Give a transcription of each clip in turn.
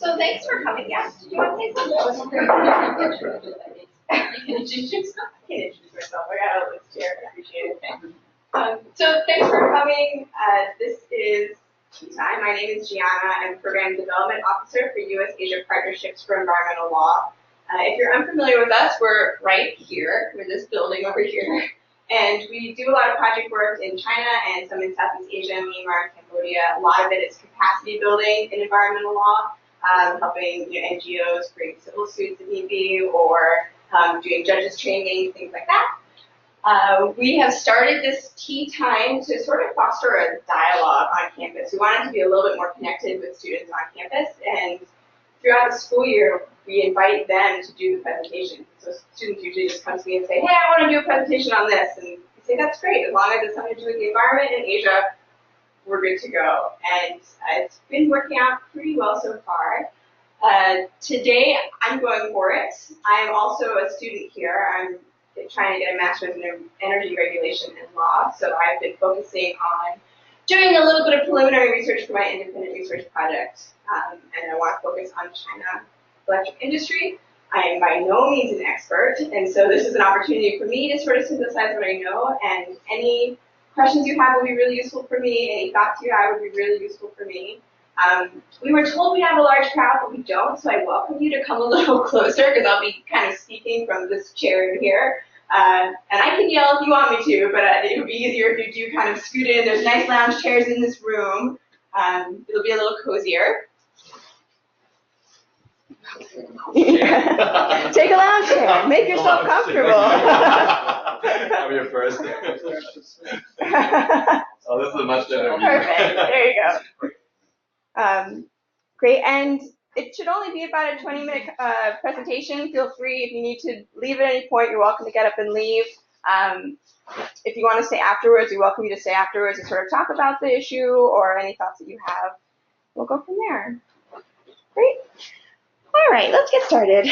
So thanks for coming. Yes, did you want to say something? You can introduce yourself. I can introduce myself. I got a list here. I appreciate it. So thanks for coming. This is tea time. My name is Gianna. I'm Program Development Officer for U.S.-Asia Partnerships for Environmental Law. If you're unfamiliar with us, we're right here. We're this building over here. And we do a lot of project work in China and some in Southeast Asia, Myanmar, Cambodia. A lot of it is capacity building in environmental law, helping NGOs bring civil suits if need be, or doing judges training, things like that. We have started this tea time to sort of foster a dialogue on campus. We wanted to be a little bit more connected with students on campus, and throughout the school year, we invite them to do the presentation. So students usually just come to me and say, hey, I want to do a presentation on this. And I say, that's great. As long as it's something to do with the environment in Asia, we're good to go. And it's been working out pretty well so far. Today, I'm going for it. I'm also a student here. I'm trying to get a master's in energy regulation and law. So I've been focusing on doing a little bit of preliminary research for my independent research project. And I want to focus on China electric industry. I am by no means an expert, and so this is an opportunity for me to sort of synthesize what I know, and any questions you have will be really useful for me, any thoughts you have would be really useful for me. We were told we have a large crowd, but we don't, so I welcome you to come a little closer, because I'll be kind of speaking from this chair here. And I can yell if you want me to, but it would be easier if you do kind of scoot in. There's nice lounge chairs in this room. It'll be a little cozier. Yeah. Take a lounge chair. Make yourself comfortable. I'm your first. Oh, this is a much better view. Perfect. There you go. Great. And it should only be about a 20-minute presentation. Feel free, if you need to leave at any point, you're welcome to get up and leave. If you want to stay afterwards, we welcome you to stay afterwards and sort of talk about the issue or any thoughts that you have. We'll go from there. Great. All right, let's get started.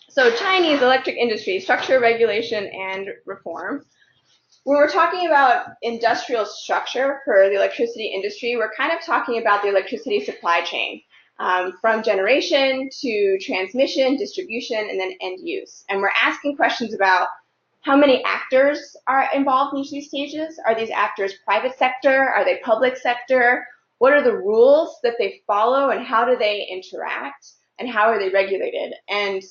So Chinese electric industry, structure, regulation, and reform. When we're talking about industrial structure for the electricity industry, we're kind of talking about the electricity supply chain, from generation to transmission, distribution, and then end use. And we're asking questions about how many actors are involved in each of these stages. Are these actors private sector? Are they public sector? What are the rules that they follow, and how do they interact, and how are they regulated? And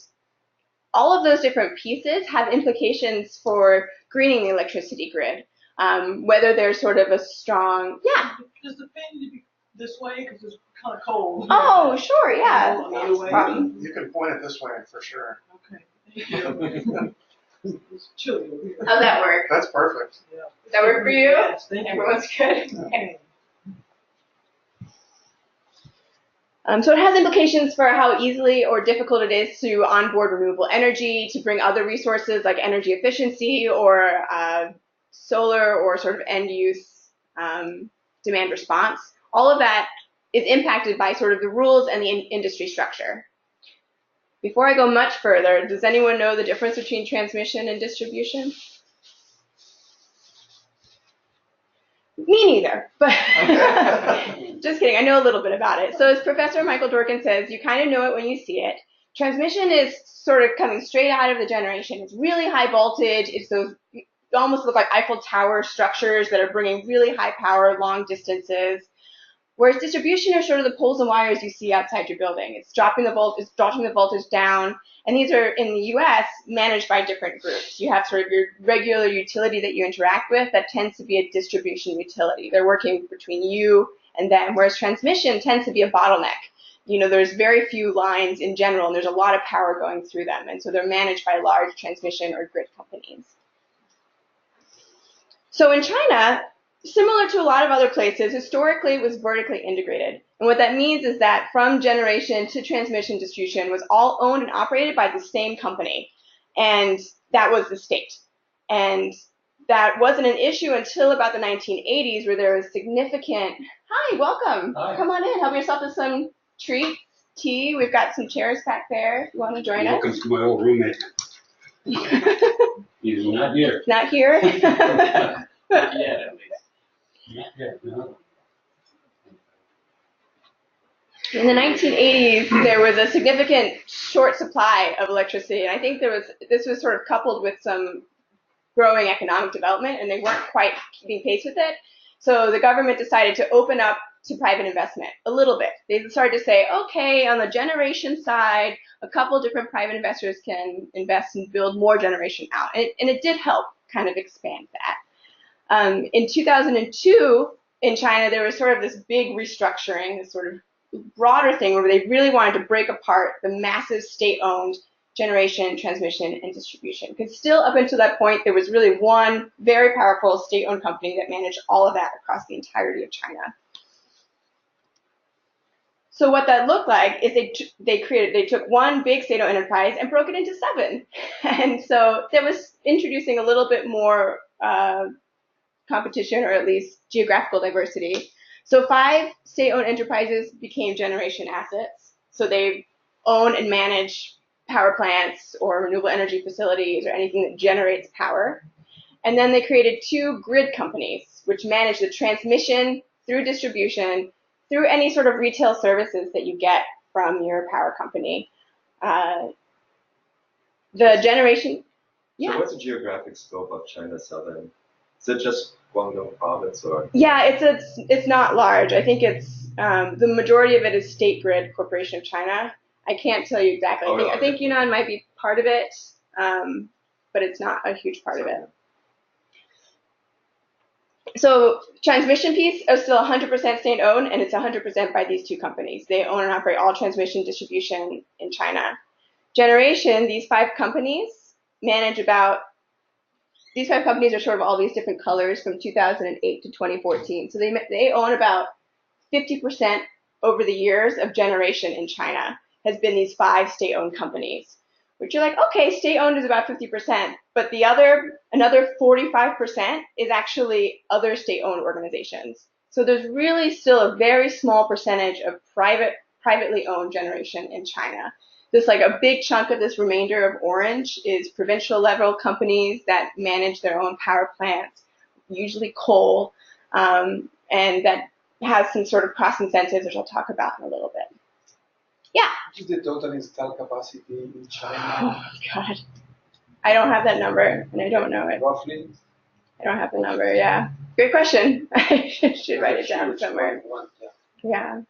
all of those different pieces have implications for greening the electricity grid, whether there's sort of a strong, yeah. Does the fan need to be this way because it's kind of cold? Oh, sure, yeah. You can point it this way for sure. Okay. Thank you. It's chilly over here. How's that work? That's perfect. Yeah. Does that work for you? Yes, thank you. Everyone's good. Okay. So it has implications for how easily or difficult it is to onboard renewable energy, to bring other resources like energy efficiency or solar or sort of end use demand response. All of that is impacted by sort of the rules and the industry structure. Before I go much further, does anyone know the difference between transmission and distribution? Me neither, but just kidding. I know a little bit about it. So as Professor Michael Dorkin says, you kind of know it when you see it. Transmission is sort of coming straight out of the generation. It's really high voltage. It's those, they almost look like Eiffel Tower structures that are bringing really high power, long distances. Whereas distribution are sort of the poles and wires you see outside your building. It's dropping the voltage down. And these are, in the US, managed by different groups. You have sort of your regular utility that you interact with that tends to be a distribution utility. They're working between you and them, whereas transmission tends to be a bottleneck. You know, there's very few lines in general, and there's a lot of power going through them. And so they're managed by large transmission or grid companies. So in China, similar to a lot of other places, historically it was vertically integrated. And what that means is that from generation to transmission distribution was all owned and operated by the same company. And that was the state. And that wasn't an issue until about the 1980s, where there was significant, hi, welcome. Hi. Come on in, help yourself to some treats, tea. We've got some chairs back there if you want to join us. Welcome to my old roommate. He's not here. Not here? Not yet, at least. Not yet, no. In the 1980s, there was a significant short supply of electricity, and I think this was sort of coupled with some growing economic development, and they weren't quite keeping pace with it. So the government decided to open up to private investment a little bit. They started to say, okay, on the generation side, a couple different private investors can invest and build more generation out, and it did help kind of expand that. In 2002, in China, there was sort of this big restructuring, this sort of broader thing where they really wanted to break apart the massive state-owned generation, transmission, and distribution. Because still up until that point, there was really one very powerful state-owned company that managed all of that across the entirety of China. So what that looked like is they took one big state-owned enterprise and broke it into 7. And so that was introducing a little bit more competition, or at least geographical diversity. So 5 state-owned enterprises became generation assets. So they own and manage power plants or renewable energy facilities or anything that generates power. And then they created 2 grid companies, which manage the transmission through distribution, through any sort of retail services that you get from your power company. The generation, yeah. So what's the geographic scope of China's southern? Is it just Guangdong province or? Yeah, it's not large. I think it's the majority of it is State Grid Corporation of China. I can't tell you exactly. I think Yunnan might be part of it, but it's not a huge part of it. So transmission piece is still 100% state-owned, and it's 100% by these 2 companies. They own and operate all transmission distribution in China. Generation, these 5 companies manage about. These 5 companies are sort of all these different colors from 2008 to 2014. So they own about 50% over the years of generation in China has been these 5 state-owned companies, which you're like, okay, state-owned is about 50%, but another 45% is actually other state-owned organizations. So there's really still a very small percentage of privately owned generation in China. This, like, a big chunk of this remainder of orange is provincial level companies that manage their own power plants, usually coal, and that has some sort of cross incentives, which I'll talk about in a little bit. Yeah? What is the total installed capacity in China? Oh, God. I don't have that number, and I don't know it. Roughly? I don't have the number, yeah. Great question. I should write it down somewhere. Yeah.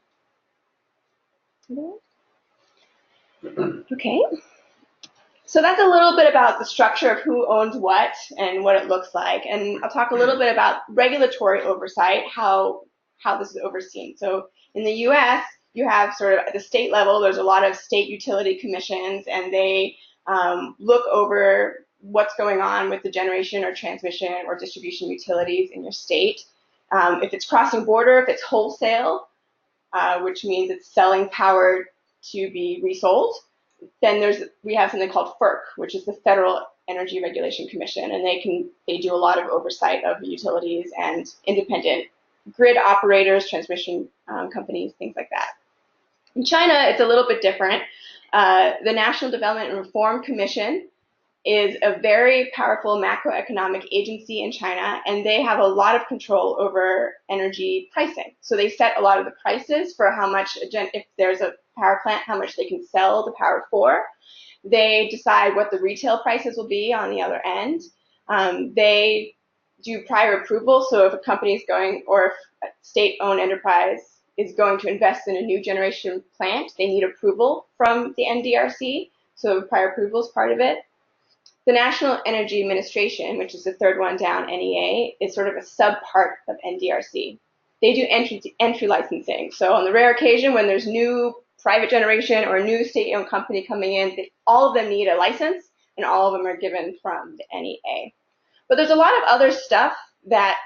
Okay. So that's a little bit about the structure of who owns what and what it looks like. And I'll talk a little bit about regulatory oversight, how this is overseen. So in the US, you have sort of at the state level, there's a lot of state utility commissions, and they look over what's going on with the generation or transmission or distribution utilities in your state. If it's crossing border, if it's wholesale, which means it's selling power to be resold, then we have something called FERC, which is the Federal Energy Regulation Commission, and they do a lot of oversight of utilities and independent grid operators, transmission companies, things like that. In China, it's a little bit different. The National Development and Reform Commission is a very powerful macroeconomic agency in China, and they have a lot of control over energy pricing. So they set a lot of the prices for how much, if there's a power plant, how much they can sell the power for. They decide what the retail prices will be on the other end. They do prior approval, so if a company is going, or if a state-owned enterprise is going to invest in a new generation plant, they need approval from the NDRC, so prior approval is part of it. The National Energy Administration, which is the third one down, NEA, is sort of a sub-part of NDRC. They do entry licensing. So on the rare occasion when there's new private generation or a new state-owned company coming in, all of them need a license, and all of them are given from the NEA. But there's a lot of other stuff that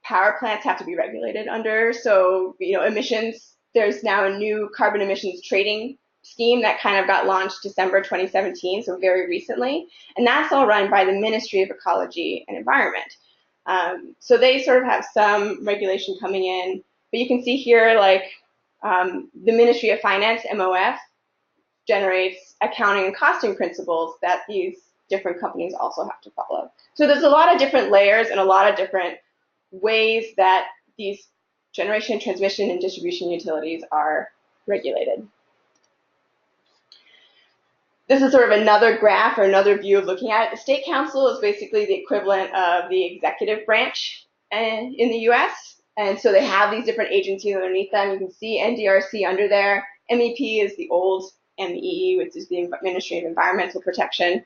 power plants have to be regulated under. So, emissions, there's now a new carbon emissions trading scheme that kind of got launched December 2017, so very recently, and that's all run by the Ministry of Ecology and Environment. So they sort of have some regulation coming in, but you can see here, like, the Ministry of Finance, MOF, generates accounting and costing principles that these different companies also have to follow. So there's a lot of different layers and a lot of different ways that these generation, transmission, and distribution utilities are regulated. This is sort of another graph or another view of looking at it. The state council is basically the equivalent of the executive branch in the US. And so they have these different agencies underneath them. You can see NDRC under there. MEP is the old MEE, which is the Ministry of Environmental Protection.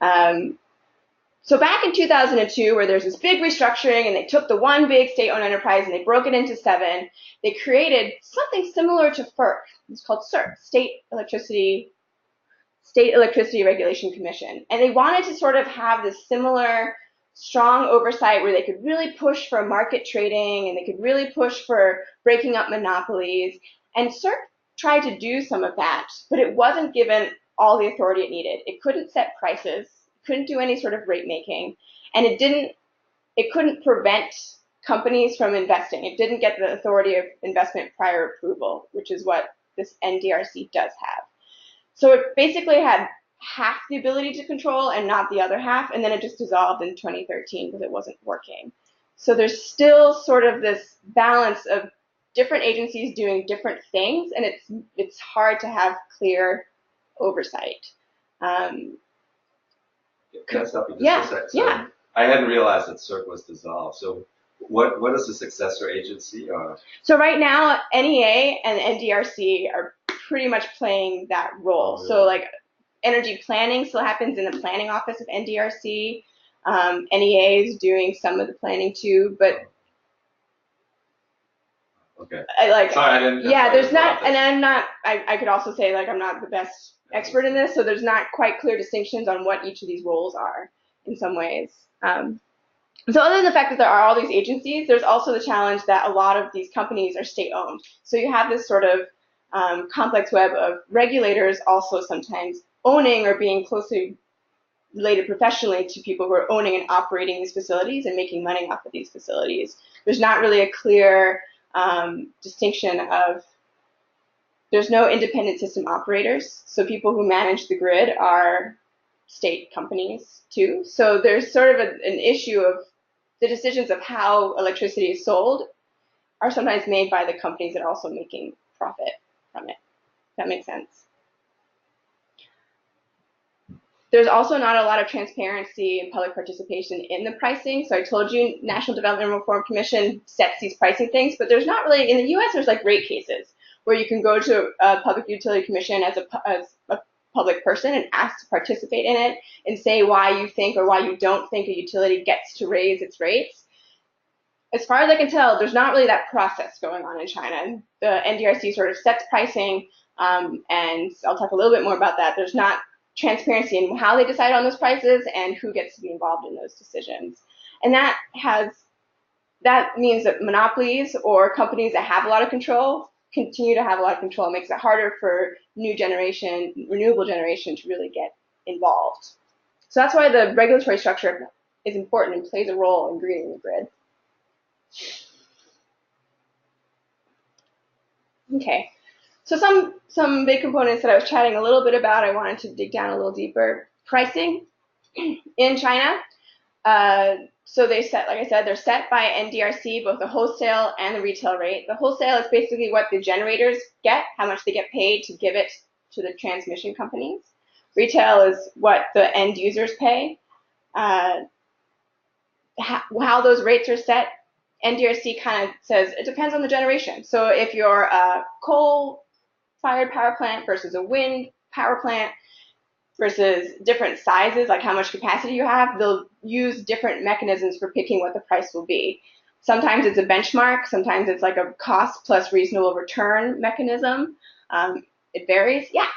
So back in 2002, where there's this big restructuring and they took the one big state-owned enterprise and they broke it into 7, they created something similar to FERC. It's called CERC, State Electricity Regulation Commission. And they wanted to sort of have this similar strong oversight where they could really push for market trading and they could really push for breaking up monopolies. And CERC tried to do some of that, but it wasn't given all the authority it needed. It couldn't set prices, couldn't do any sort of rate making, and it couldn't prevent companies from investing. It didn't get the authority of investment prior approval, which is what this NDRC does have. So it basically had half the ability to control and not the other half, and then it just dissolved in 2013 because it wasn't working. So there's still sort of this balance of different agencies doing different things, and it's hard to have clear oversight. Can I stop you just Yeah, for a sec? So yeah. I hadn't realized that CERC was dissolved. So what is the successor agency? So right now, NEA and NDRC are pretty much playing that role. Oh, really? So like energy planning still happens in the planning office of NDRC. NEA is doing some of the planning too, but Okay. Sorry, I didn't. Yeah, there's not, and I'm not. I could also say like I'm not the best expert in this, so there's not quite clear distinctions on what each of these roles are in some ways. So other than the fact that there are all these agencies, there's also the challenge that a lot of these companies are state-owned. So you have this sort of complex web of regulators also sometimes owning or being closely related professionally to people who are owning and operating these facilities and making money off of these facilities. There's not really a clear distinction of, there's no independent system operators. So people who manage the grid are state companies too. So there's sort of an issue of the decisions of how electricity is sold are sometimes made by the companies that are also making profit from it. That makes sense. There's also not a lot of transparency and public participation in the pricing. So I told you National Development and Reform Commission sets these pricing things, but there's not really, in the US, there's like rate cases where you can go to a public utility commission as a public person and ask to participate in it and say why you think or why you don't think a utility gets to raise its rates. As far as I can tell, there's not really that process going on in China. The NDRC sort of sets pricing, and I'll talk a little bit more about that. There's not transparency in how they decide on those prices and who gets to be involved in those decisions. And that means that monopolies or companies that have a lot of control continue to have a lot of control. It makes it harder for new generation, renewable generation to really get involved. So that's why the regulatory structure is important and plays a role in greening the grid. Okay, so some big components that I was chatting a little bit about, I wanted to dig down a little deeper. Pricing in China. So they set, like I said, they're set by NDRC, both the wholesale and the retail rate. The wholesale is basically what the generators get, how much they get paid to give it to the transmission companies. Retail is what the end users pay. How those rates are set, NDRC kind of says it depends on the generation. So if you're a coal-fired power plant versus a wind power plant, versus different sizes, like how much capacity you have, they'll use different mechanisms for picking what the price will be. Sometimes it's a benchmark, sometimes it's like a cost plus reasonable return mechanism. It varies, yeah.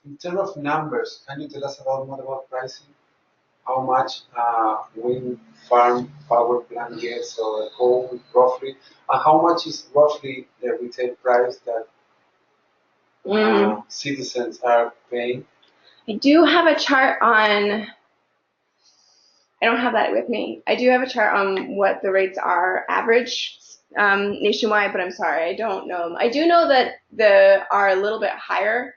In terms of numbers, can you tell us more about pricing? How much wind farm power plant gets or coal roughly, and how much is roughly the retail price that citizens are paying? I do have a chart on, I don't have that with me. I do have a chart on what the rates are average nationwide, but I'm sorry, I don't know. I do know that they are a little bit higher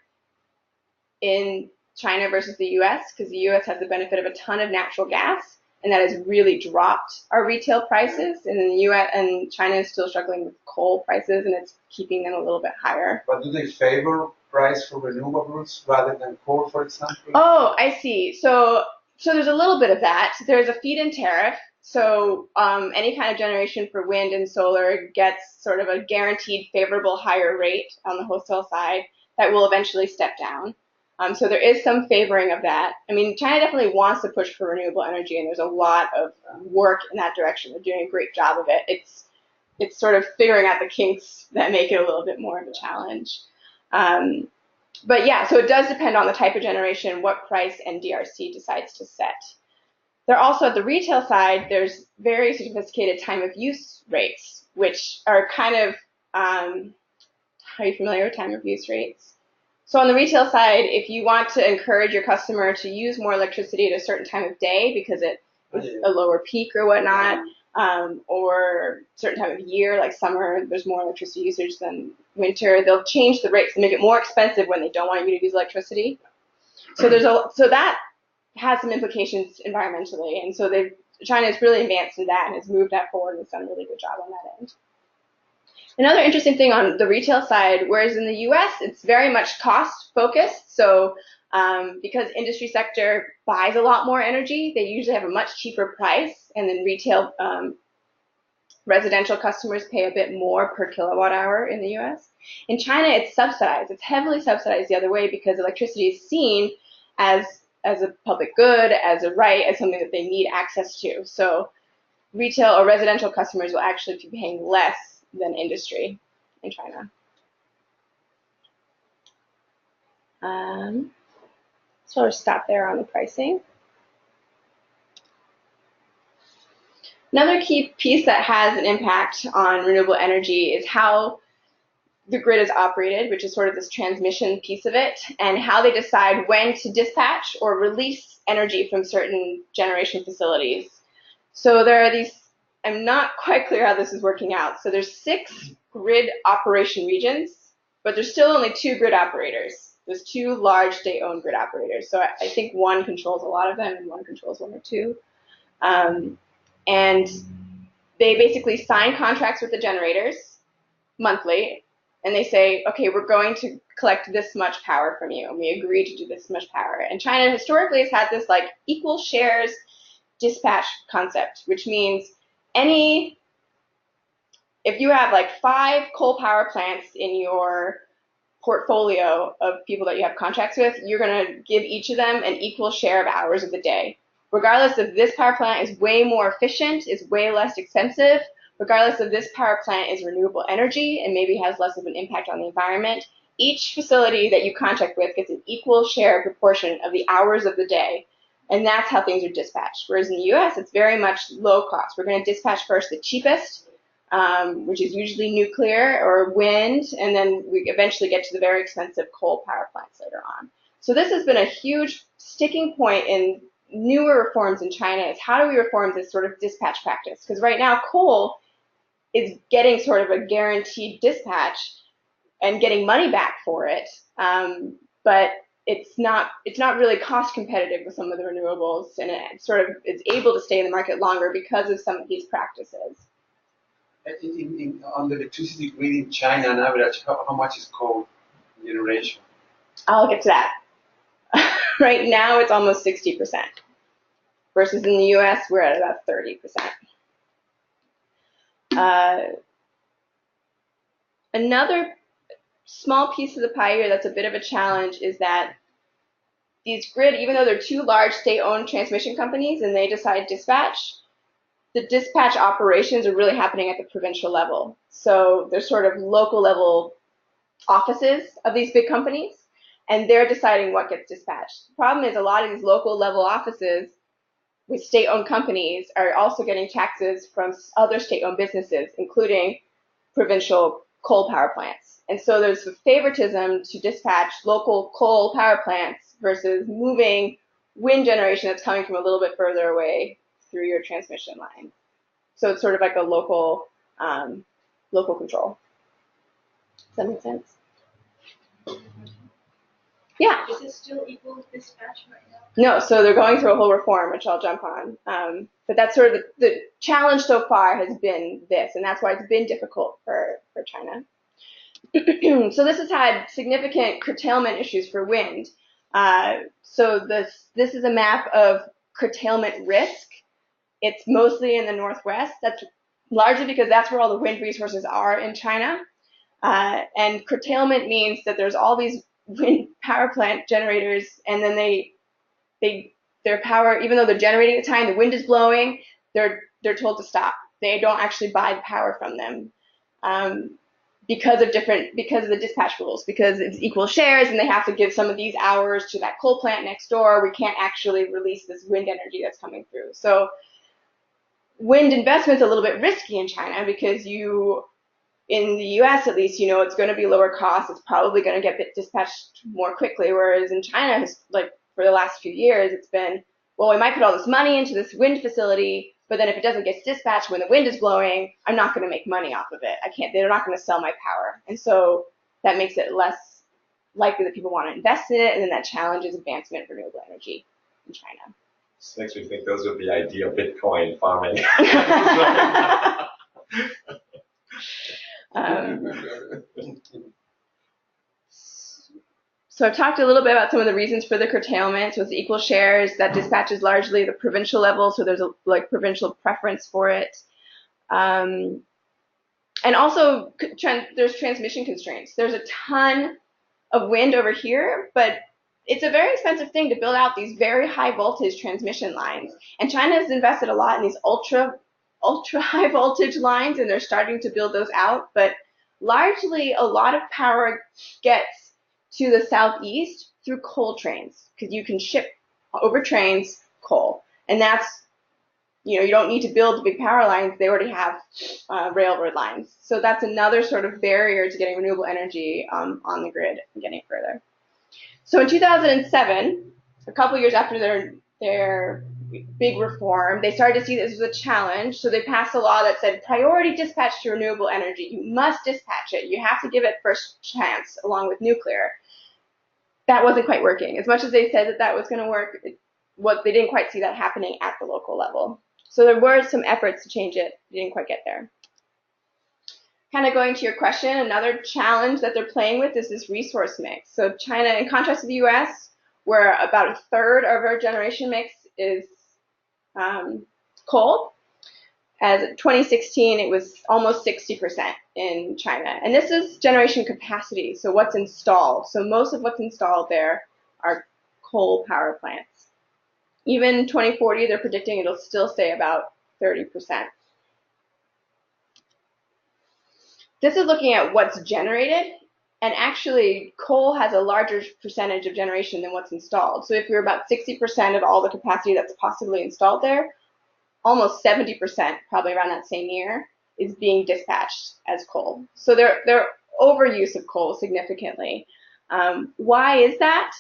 in China versus the US, because the US has the benefit of a ton of natural gas, and that has really dropped our retail prices. And in the U.S. and China is still struggling with coal prices, and it's keeping them a little bit higher. But do they favor price for renewables rather than coal, for example? Oh, I see. So there's a little bit of that. There's a feed-in tariff. So any kind of generation for wind and solar gets sort of a guaranteed favorable higher rate on the wholesale side that will eventually step down. So there is some favoring of that. I mean, China definitely wants to push for renewable energy, and there's a lot of work in that direction. They're doing a great job of it. It's sort of figuring out the kinks that make it a little bit more of a challenge. But yeah, so it does depend on the type of generation, what price NDRC decides to set. They're also at the retail side, there's very sophisticated time of use rates, which are kind of, are you familiar with time of use rates? So on the retail side, if you want to encourage your customer to use more electricity at a certain time of day because it is a lower peak or whatnot, or certain time of year, like summer, there's more electricity usage than winter, they'll change the rates and make it more expensive when they don't want you to use electricity. So that has some implications environmentally, and so China has really advanced in that and has moved that forward and has done a really good job on that end. Another interesting thing on the retail side, whereas in the U.S. it's very much cost focused, so because industry sector buys a lot more energy, they usually have a much cheaper price, and then retail residential customers pay a bit more per kilowatt hour in the U.S. In China, it's subsidized. It's heavily subsidized the other way because electricity is seen as a public good, as a right, as something that they need access to. So retail or residential customers will actually be paying less than industry in China. So I'll stop there on the pricing. Another key piece that has an impact on renewable energy is how the grid is operated, which is sort of this transmission piece of it, and how they decide when to dispatch or release energy from certain generation facilities. So there are these, I'm not quite clear how this is working out. So there's 6 grid operation regions, but there's still only 2 grid operators. There's 2 large state-owned grid operators. So I think one controls a lot of them and one controls 1 or 2. And they basically sign contracts with the generators monthly, and they say, okay, we're going to collect this much power from you, and we agree to do this much power. And China historically has had this like equal shares dispatch concept, which means if you have like 5 coal power plants in your portfolio of people that you have contracts with, you're going to give each of them an equal share of hours of the day. Regardless if this power plant is way more efficient, is way less expensive, regardless if this power plant is renewable energy and maybe has less of an impact on the environment, each facility that you contract with gets an equal share proportion of the hours of the day. And that's how things are dispatched. Whereas in the U.S., it's very much low cost. We're going to dispatch first the cheapest, which is usually nuclear or wind, and then we eventually get to the very expensive coal power plants later on. So this has been a huge sticking point in newer reforms in China, is how do we reform this sort of dispatch practice? Because right now coal is getting sort of a guaranteed dispatch and getting money back for it, but it's not really cost competitive with some of the renewables, and it sort of is able to stay in the market longer because of some of these practices. On the electricity grid in China, on average, how much is coal generation? I'll get to that. Right now, it's almost 60%, versus in the U.S., we're at about 30%. Another small piece of the pie here that's a bit of a challenge is that these grid, even though they're 2 large state-owned transmission companies and they decide dispatch, the dispatch operations are really happening at the provincial level. So there's sort of local level offices of these big companies, and they're deciding what gets dispatched. The problem is a lot of these local level offices with state-owned companies are also getting taxes from other state-owned businesses, including provincial coal power plants. And so there's a favoritism to dispatch local coal power plants versus moving wind generation that's coming from a little bit further away through your transmission line. So it's sort of like a local control. Does that make sense? Yeah. Is it still equal dispatch right now? No, so they're going through a whole reform, which I'll jump on. But that's sort of the challenge so far has been this, and that's why it's been difficult for China. So this has had significant curtailment issues for wind. So this is a map of curtailment risk. It's mostly in the northwest. That's largely because that's where all the wind resources are in China. And curtailment means that there's all these wind power plant generators, and then their power, even though they're generating at the time, the wind is blowing, they're told to stop. They don't actually buy the power from them. Because of the dispatch rules, because it's equal shares and they have to give some of these hours to that coal plant next door. We can't actually release this wind energy that's coming through. So wind investment's a little bit risky in China because in the US at least, it's going to be lower cost. It's probably going to get dispatched more quickly. Whereas in China, like for the last few years, it's been, well, we might put all this money into this wind facility, but then if it doesn't get dispatched when the wind is blowing, I'm not going to make money off of it. They're not going to sell my power. And so that makes it less likely that people want to invest in it. And then that challenges advancement of renewable energy in China. This makes me think those would be ideal Bitcoin farming. So I've talked a little bit about some of the reasons for the curtailment. So it's equal shares. That dispatches largely the provincial level, so there's a provincial preference for it. And also there's transmission constraints. There's a ton of wind over here, but it's a very expensive thing to build out these very high voltage transmission lines. And China has invested a lot in these ultra high voltage lines, and they're starting to build those out. But largely, a lot of power gets to the southeast through coal trains, because you can ship over trains coal. And that's, you don't need to build big power lines. They already have railroad lines. So that's another sort of barrier to getting renewable energy on the grid and getting it further. So in 2007, a couple years after their big reform, they started to see this as a challenge. So they passed a law that said priority dispatch to renewable energy. You must dispatch it. You have to give it first chance along with nuclear. That wasn't quite working. As much as they said that was going to work, they didn't quite see that happening at the local level. So there were some efforts to change it. They didn't quite get there. Kind of going to your question, another challenge that they're playing with is this resource mix. So China, in contrast to the US, where about a third of our generation mix is coal, as in 2016, it was almost 60% in China. And this is generation capacity, so what's installed. So most of what's installed there are coal power plants. Even 2040, they're predicting it'll still stay about 30%. This is looking at what's generated, and actually coal has a larger percentage of generation than what's installed. So if you're about 60% of all the capacity that's possibly installed there, almost 70%, probably around that same year, is being dispatched as coal. So their overuse of coal significantly. Why is that?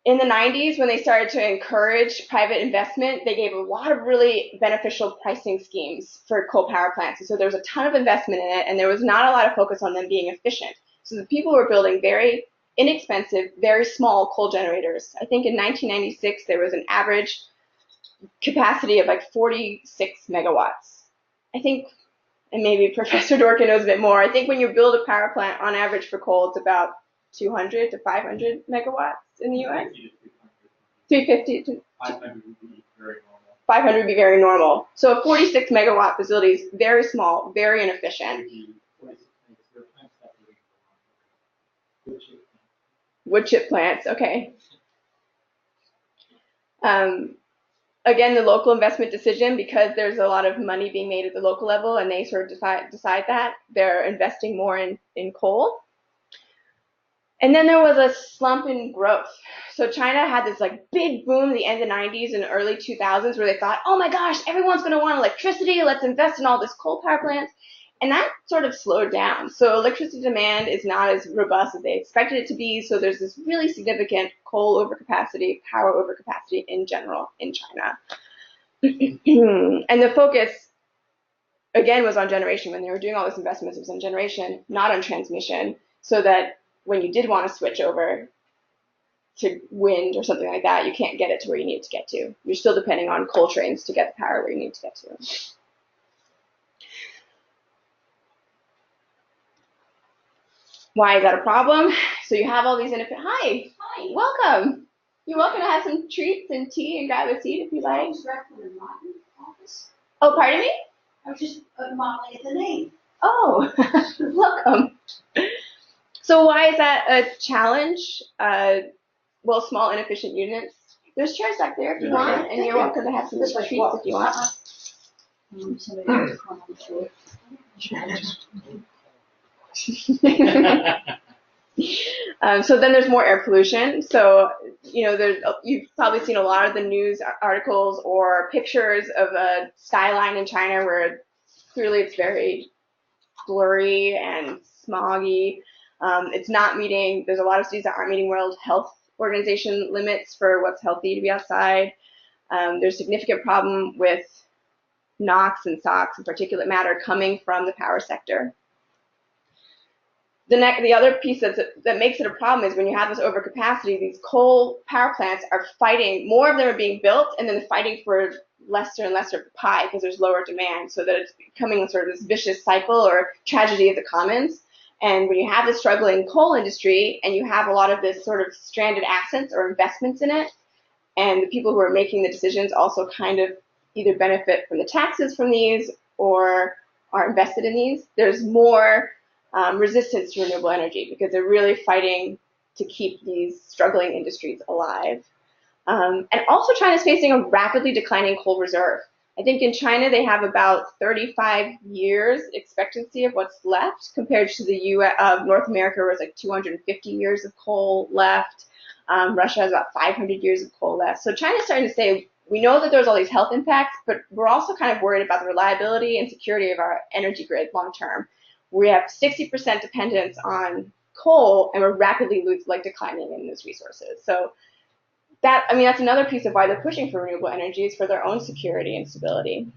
In the 90s, when they started to encourage private investment, they gave a lot of really beneficial pricing schemes for coal power plants. And so there was a ton of investment in it, and there was not a lot of focus on them being efficient. So the people were building very inexpensive, very small coal generators. I think in 1996, there was an average capacity of like 46 megawatts. I think, and maybe Professor Dorkin knows a bit more, I think when you build a power plant, on average for coal, it's about 200 to 500 megawatts in the US. 350 to 500 would be very normal. 500 would be very normal. So a 46 megawatt facility is very small, very inefficient. Wood chip plants, okay. Again, the local investment decision, because there's a lot of money being made at the local level and they sort of decide that, they're investing more in coal. And then there was a slump in growth. So China had this like big boom at the end of the 90s and early 2000s where they thought, oh my gosh, everyone's going to want electricity, let's invest in all this coal power plants. And that sort of slowed down. So electricity demand is not as robust as they expected it to be. So there's this really significant coal overcapacity, power overcapacity in general in China. And the focus, again, was on generation. When they were doing all this investment, it was on generation, not on transmission, so that when you did want to switch over, to wind or something like that, you can't get it to where you need it to get to. You're still depending on coal trains to get the power where you need to get to. Why is that a problem? So you have all these Hi, welcome. You're welcome to have some treats and tea and grab a seat if you like. Oh, pardon me? I was just modeling the name. Oh, welcome. So why is that a challenge? Well, small inefficient units. There's chairs back there if you want, and you're welcome to have some treats if you want. Somebody else come on to So then there's more air pollution. So, you've probably seen a lot of the news articles or pictures of a skyline in China where clearly it's very blurry and smoggy. It's not meeting, there's a lot of cities that aren't meeting World Health Organization limits for what's healthy to be outside. There's significant problem with NOx and SOx and particulate matter coming from the power sector. The other piece that makes it a problem is when you have this overcapacity, these coal power plants are fighting, more of them are being built and then fighting for lesser and lesser pie because there's lower demand, so that it's becoming sort of this vicious cycle or tragedy of the commons. And when you have this struggling coal industry and you have a lot of this sort of stranded assets or investments in it, and the people who are making the decisions also kind of either benefit from the taxes from these or are invested in these, there's more resistance to renewable energy because they're really fighting to keep these struggling industries alive. And also China's facing a rapidly declining coal reserve. I think in China they have about 35 years expectancy of what's left compared to the North America where it's like 250 years of coal left. Russia has about 500 years of coal left. So China's starting to say, we know that there's all these health impacts, but we're also kind of worried about the reliability and security of our energy grid long term. We have 60% dependence on coal, and we're rapidly declining in those resources. So that's another piece of why they're pushing for renewable energy is for their own security and stability.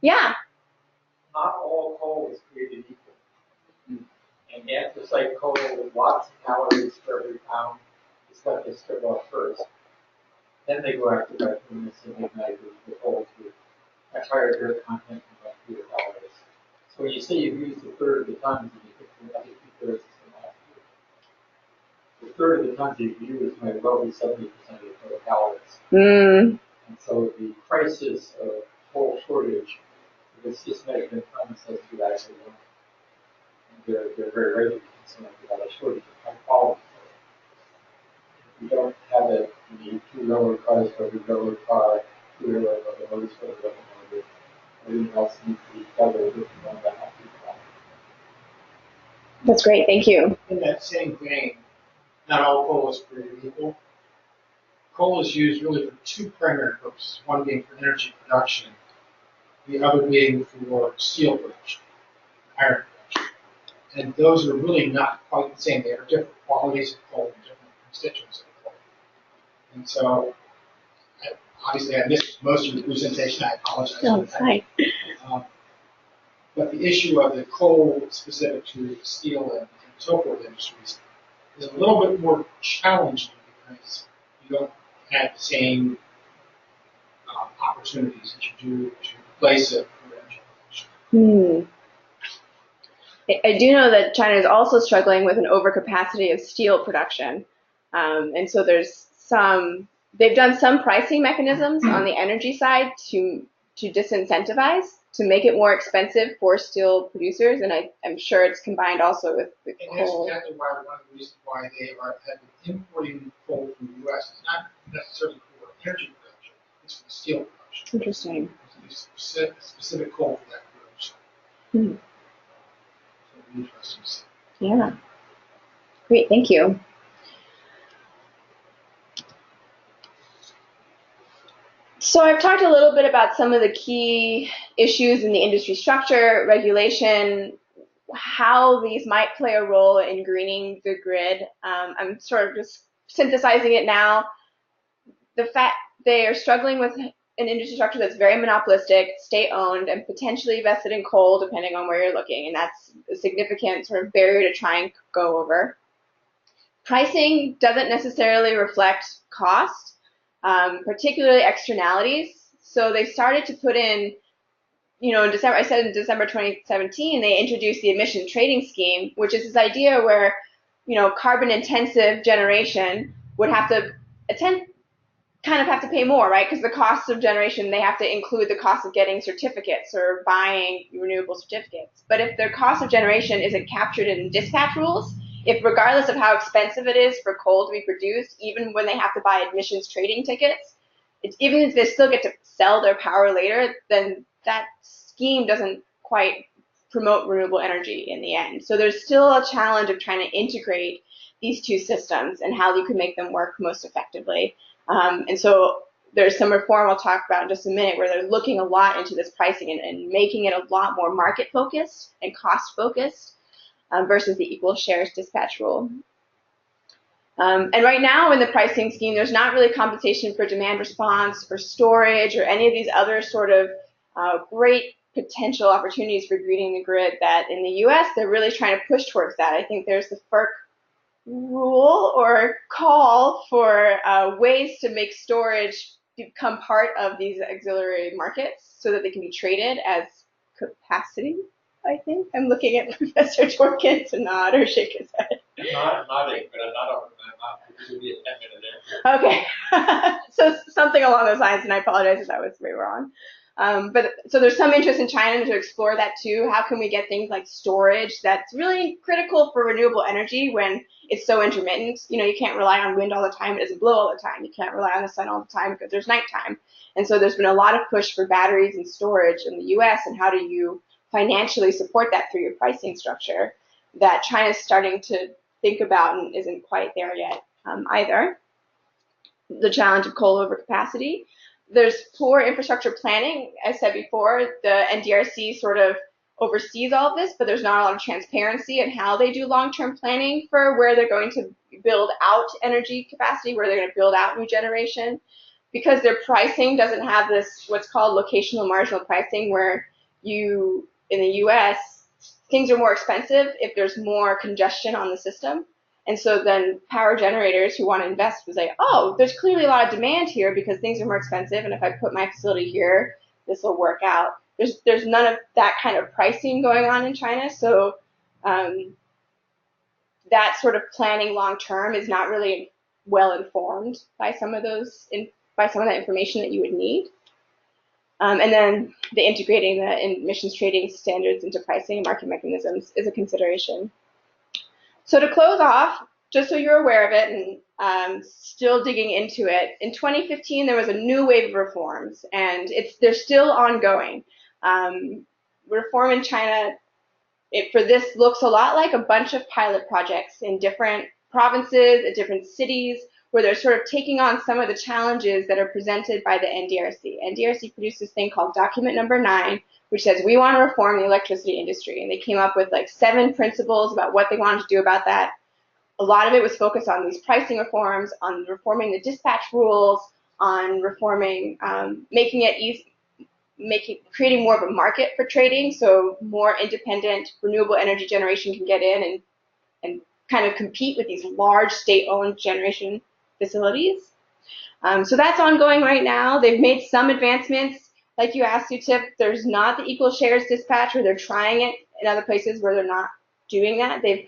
Yeah. Not all coal is created equal. And anthracite coal with lots of calories for every pound is what they strip off first. Then they go after bituminous and ignite the coal with a higher dirt content and about 3 calories. So when you say you've used a third of the tons and you pick the other 2/3 from last year, the third of the tons you've used might well be 70% of your total calories. Mm. And so the crisis of coal shortage, it's just measured in tons as to actually one. They're very ready to be concerned about a shortage of high quality. If you don't have it, you need 2 railroad cars for every railroad car, 2 railroad locomotives for every locomotive. Everything else needs to be covered with one and a half people. That's great, thank you. In that same vein, not all coal is created equal. Coal is used really for 2 primary purposes, one being for energy production, the other being for steel production, iron production. And those are really not quite the same. They are different qualities of coal and different constituents of coal. And so, obviously I missed most of the presentation, I apologize for that. Fine. But the issue of the coal specific to the steel and so forth industries is a little bit more challenging because you don't have the same opportunities that you do to replace it for energy production. I do know that China is also struggling with an overcapacity of steel production. And so they've done some pricing mechanisms on the energy side to disincentivize, to make it more expensive for steel producers. And I'm sure it's combined also with And that's coal. exactly why one of the reasons why they have been importing coal from the U.S. It's not necessarily for energy production, it's for steel production. Interesting. It's specific coal for that production. Hmm. So it'll be interesting to see. Yeah. Great, thank you. So I've talked a little bit about some of the key issues in the industry structure, regulation, how these might play a role in greening the grid. I'm sort of just synthesizing it now. The fact they are struggling with an industry structure that's very monopolistic, state-owned, and potentially vested in coal, depending on where you're looking, and that's a significant sort of barrier to try and go over. Pricing doesn't necessarily reflect cost, particularly externalities. So they started to put in, in December, I said in December 2017, they introduced the emission trading scheme, which is this idea where, carbon intensive generation would have to have to pay more, right? Because the cost of generation, they have to include the cost of getting certificates or buying renewable certificates. But if their cost of generation isn't captured in dispatch rules, if regardless of how expensive it is for coal to be produced, even when they have to buy emissions trading tickets, even if they still get to sell their power later, then that scheme doesn't quite promote renewable energy in the end. So there's still a challenge of trying to integrate these two systems and how you can make them work most effectively. And so there's some reform I'll talk about in just a minute where they're looking a lot into this pricing and making it a lot more market focused and cost focused versus the equal shares dispatch rule. And right now in the pricing scheme, there's not really compensation for demand response or storage or any of these other sort of great potential opportunities for greening the grid that in the US, they're really trying to push towards that. I think there's the FERC rule or call for ways to make storage become part of these auxiliary markets so that they can be traded as capacity, I think. I'm looking at Professor Dworkin to nod or shake his head. I'm nodding, but I'm not over my mouth because it would be a 10-minute answer. Okay. So something along those lines, and I apologize if that was very wrong. But so there's some interest in China to explore that too. How can we get things like storage that's really critical for renewable energy when it's so intermittent? You can't rely on wind all the time. It doesn't blow all the time. You can't rely on the sun all the time because there's nighttime. And so there's been a lot of push for batteries and storage in the US, and how do you financially support that through your pricing structure that China's starting to think about and isn't quite there yet either. The challenge of coal overcapacity. There's poor infrastructure planning. As said before, the NDRC sort of oversees all of this, but there's not a lot of transparency in how they do long-term planning for where they're going to build out energy capacity, where they're going to build out new generation. Because their pricing doesn't have this, what's called locational marginal pricing, where in the US, things are more expensive if there's more congestion on the system. And so then power generators who want to invest would say, oh, there's clearly a lot of demand here because things are more expensive, and if I put my facility here, this will work out. There's none of that kind of pricing going on in China, so that sort of planning long term is not really well informed by some of that information that you would need. And then the integrating the emissions trading standards into pricing and market mechanisms is a consideration. So to close off, just so you're aware of it and still digging into it, in 2015 there was a new wave of reforms, and they're still ongoing. Reform in China for this looks a lot like a bunch of pilot projects in different provinces, at different cities, where they're sort of taking on some of the challenges that are presented by the NDRC. NDRC produced this thing called Document Number 9, which says we want to reform the electricity industry. And they came up with like 7 principles about what they wanted to do about that. A lot of it was focused on these pricing reforms, on reforming the dispatch rules, on reforming, making it easy, creating more of a market for trading, so more independent renewable energy generation can get in and kind of compete with these large state-owned generation facilities. So that's ongoing right now. They've made some advancements. Like you asked, Tip, there's not the equal shares dispatch, where they're trying it in other places where they're not doing that. They've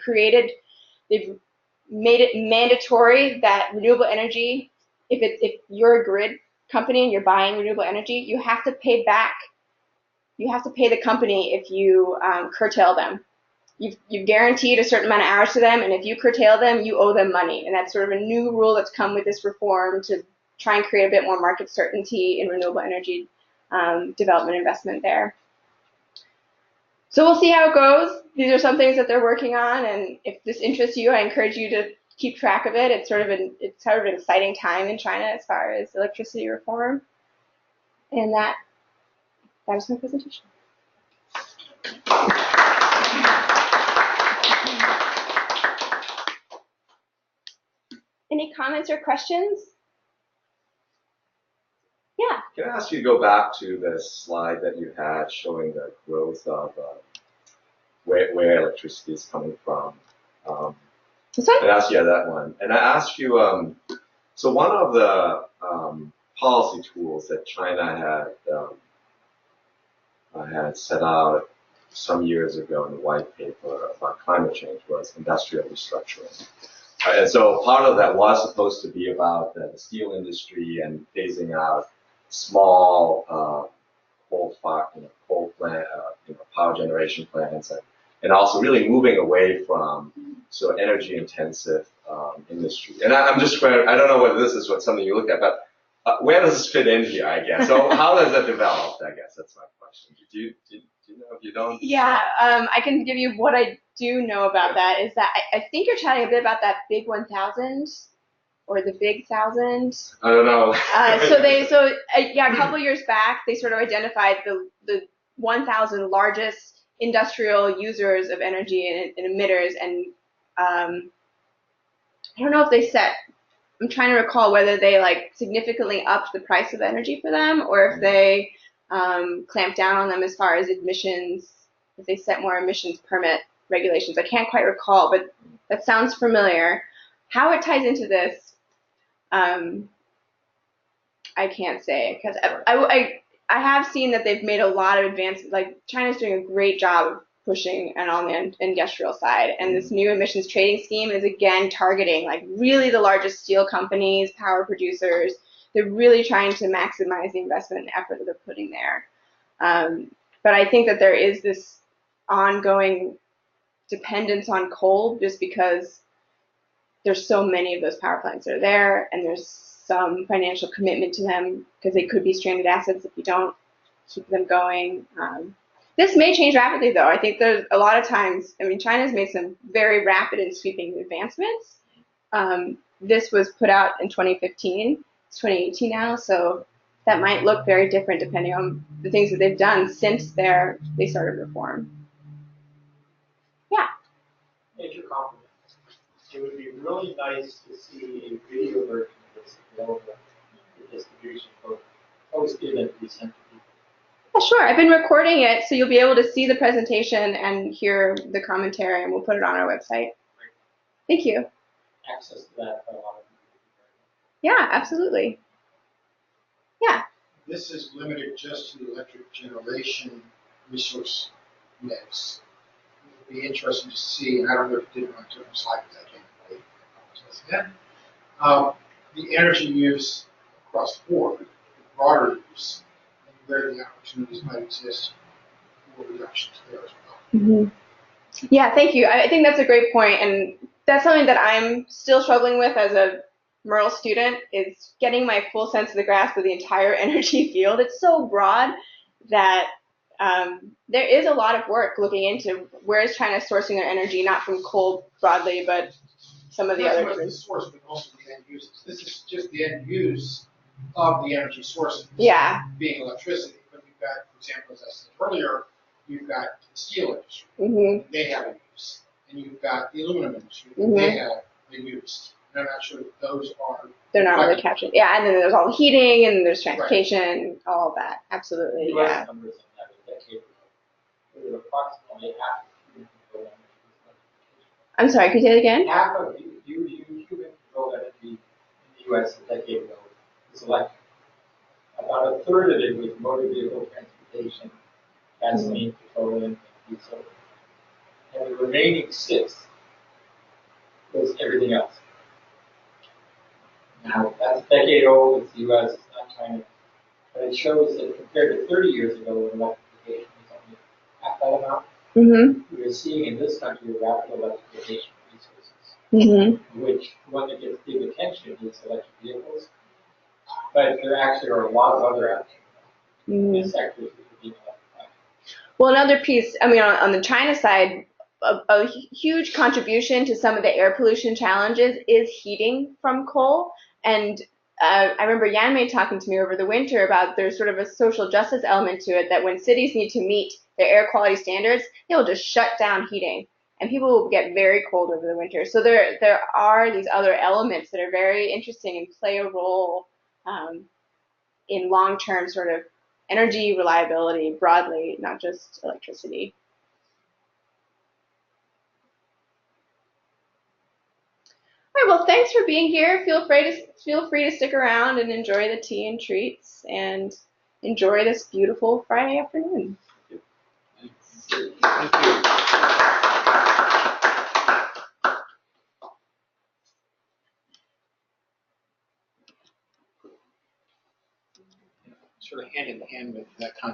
made it mandatory that renewable energy, if you're a grid company and you're buying renewable energy, you have to pay back. You have to pay the company if you curtail them. You've guaranteed a certain amount of hours to them, and if you curtail them, you owe them money. And that's sort of a new rule that's come with this reform to try and create a bit more market certainty in renewable energy development investment there. So we'll see how it goes. These are some things that they're working on, and if this interests you, I encourage you to keep track of it. It's sort of an exciting time in China as far as electricity reform. And that was my presentation. Any comments or questions? Yeah. Can I ask you to go back to the slide that you had showing the growth of where electricity is coming from? This one? And asked you that one. And I asked you, so one of the policy tools that China had set out some years ago in the white paper about climate change was industrial restructuring. And so part of that was supposed to be about the steel industry and phasing out small coal plant, power generation plants, and also really moving away from sort of energy intensive industry. And I'm just I don't know whether this is something you look at, but where does this fit in here? I guess. So how does that develop? I guess that's my question. Do you know if you don't? Yeah, I can give you what I do know about that is that I think you're chatting a bit about that big 1,000 or the big 1,000. I don't know. A couple years back, they sort of identified the 1,000 largest industrial users of energy and emitters, and I don't know if they set. I'm trying to recall whether they like significantly upped the price of energy for them, or if they clamped down on them as far as emissions, if they set more emissions permit regulations. I can't quite recall, but that sounds familiar. How it ties into this, I can't say, because I have seen that they've made a lot of advances. Like China's doing a great job of pushing and on the industrial side, and this new emissions trading scheme is again targeting like really the largest steel companies, power producers. They're really trying to maximize the investment and effort that they're putting there. But I think that there is this ongoing dependence on coal just because there's so many of those power plants that are there, and there's some financial commitment to them because they could be stranded assets if you don't keep them going. This may change rapidly, though. I think there's a lot of times, I mean, China's made some very rapid and sweeping advancements. This was put out in 2015. It's 2018 now, so that might look very different depending on the things that they've done since they started reform. Yeah. Major compliment. It would be really nice to see a video version of this available in the distribution book. Always give it to be sent to people. Yeah, sure. I've been recording it, so you'll be able to see the presentation and hear the commentary, and we'll put it on our website. Thank you. Access to that for a lot of people. Yeah, absolutely. Yeah. This is limited just to the electric generation resource mix. It would be interesting to see, and I don't know if you did want to do a slide because I can't really apologize again. The energy use across the board, the broader use, and where the opportunities might exist for reductions there as well. Mm-hmm. Yeah, thank you. I think that's a great point, and that's something that I'm still struggling with as a Merle student is getting my full sense of the grasp of the entire energy field. It's so broad that there is a lot of work looking into where is China sourcing their energy, not from coal broadly, but some of the other Not so much the source, but also the end uses. This is just the end use of the energy sources. Yeah. Being electricity. But you've got, for example, as I said earlier, you've got the steel industry. Mm-hmm. They have a use. And you've got the aluminum industry. Mm-hmm. They have a use. And I'm not sure if those are. They're not really captured. Yeah, and then there's all the heating, and there's transportation, all of that. Absolutely, US yeah. numbers in that a decade ago. There were approximately half of human controlled energy. I'm sorry, could you say it again? Half of human controlled energy in the US a decade ago was electric. About a third of it was motor vehicle transportation, gasoline, petroleum, and diesel. And the remaining sixth was everything else. Now, that's a decade old, it's the US, it's not China. But it shows that compared to 30 years ago when electrification was only half that amount, Mm-hmm. we are seeing in this country a rapid electrification of resources, Mm-hmm. which one that gets big attention is electric vehicles. But there actually are a lot of other sectors that are being electrified. Well, another piece, I mean, on the China side, a huge contribution to some of the air pollution challenges is heating from coal. And I remember Yanmei talking to me over the winter about there's sort of a social justice element to it that when cities need to meet their air quality standards, they will just shut down heating. And people will get very cold over the winter. So there are these other elements that are very interesting and play a role in long-term sort of energy reliability broadly, not just electricity. well, thanks for being here. Feel free to stick around and enjoy the tea and treats and enjoy this beautiful Friday afternoon. Thank you. Sort of hand in hand with that concept.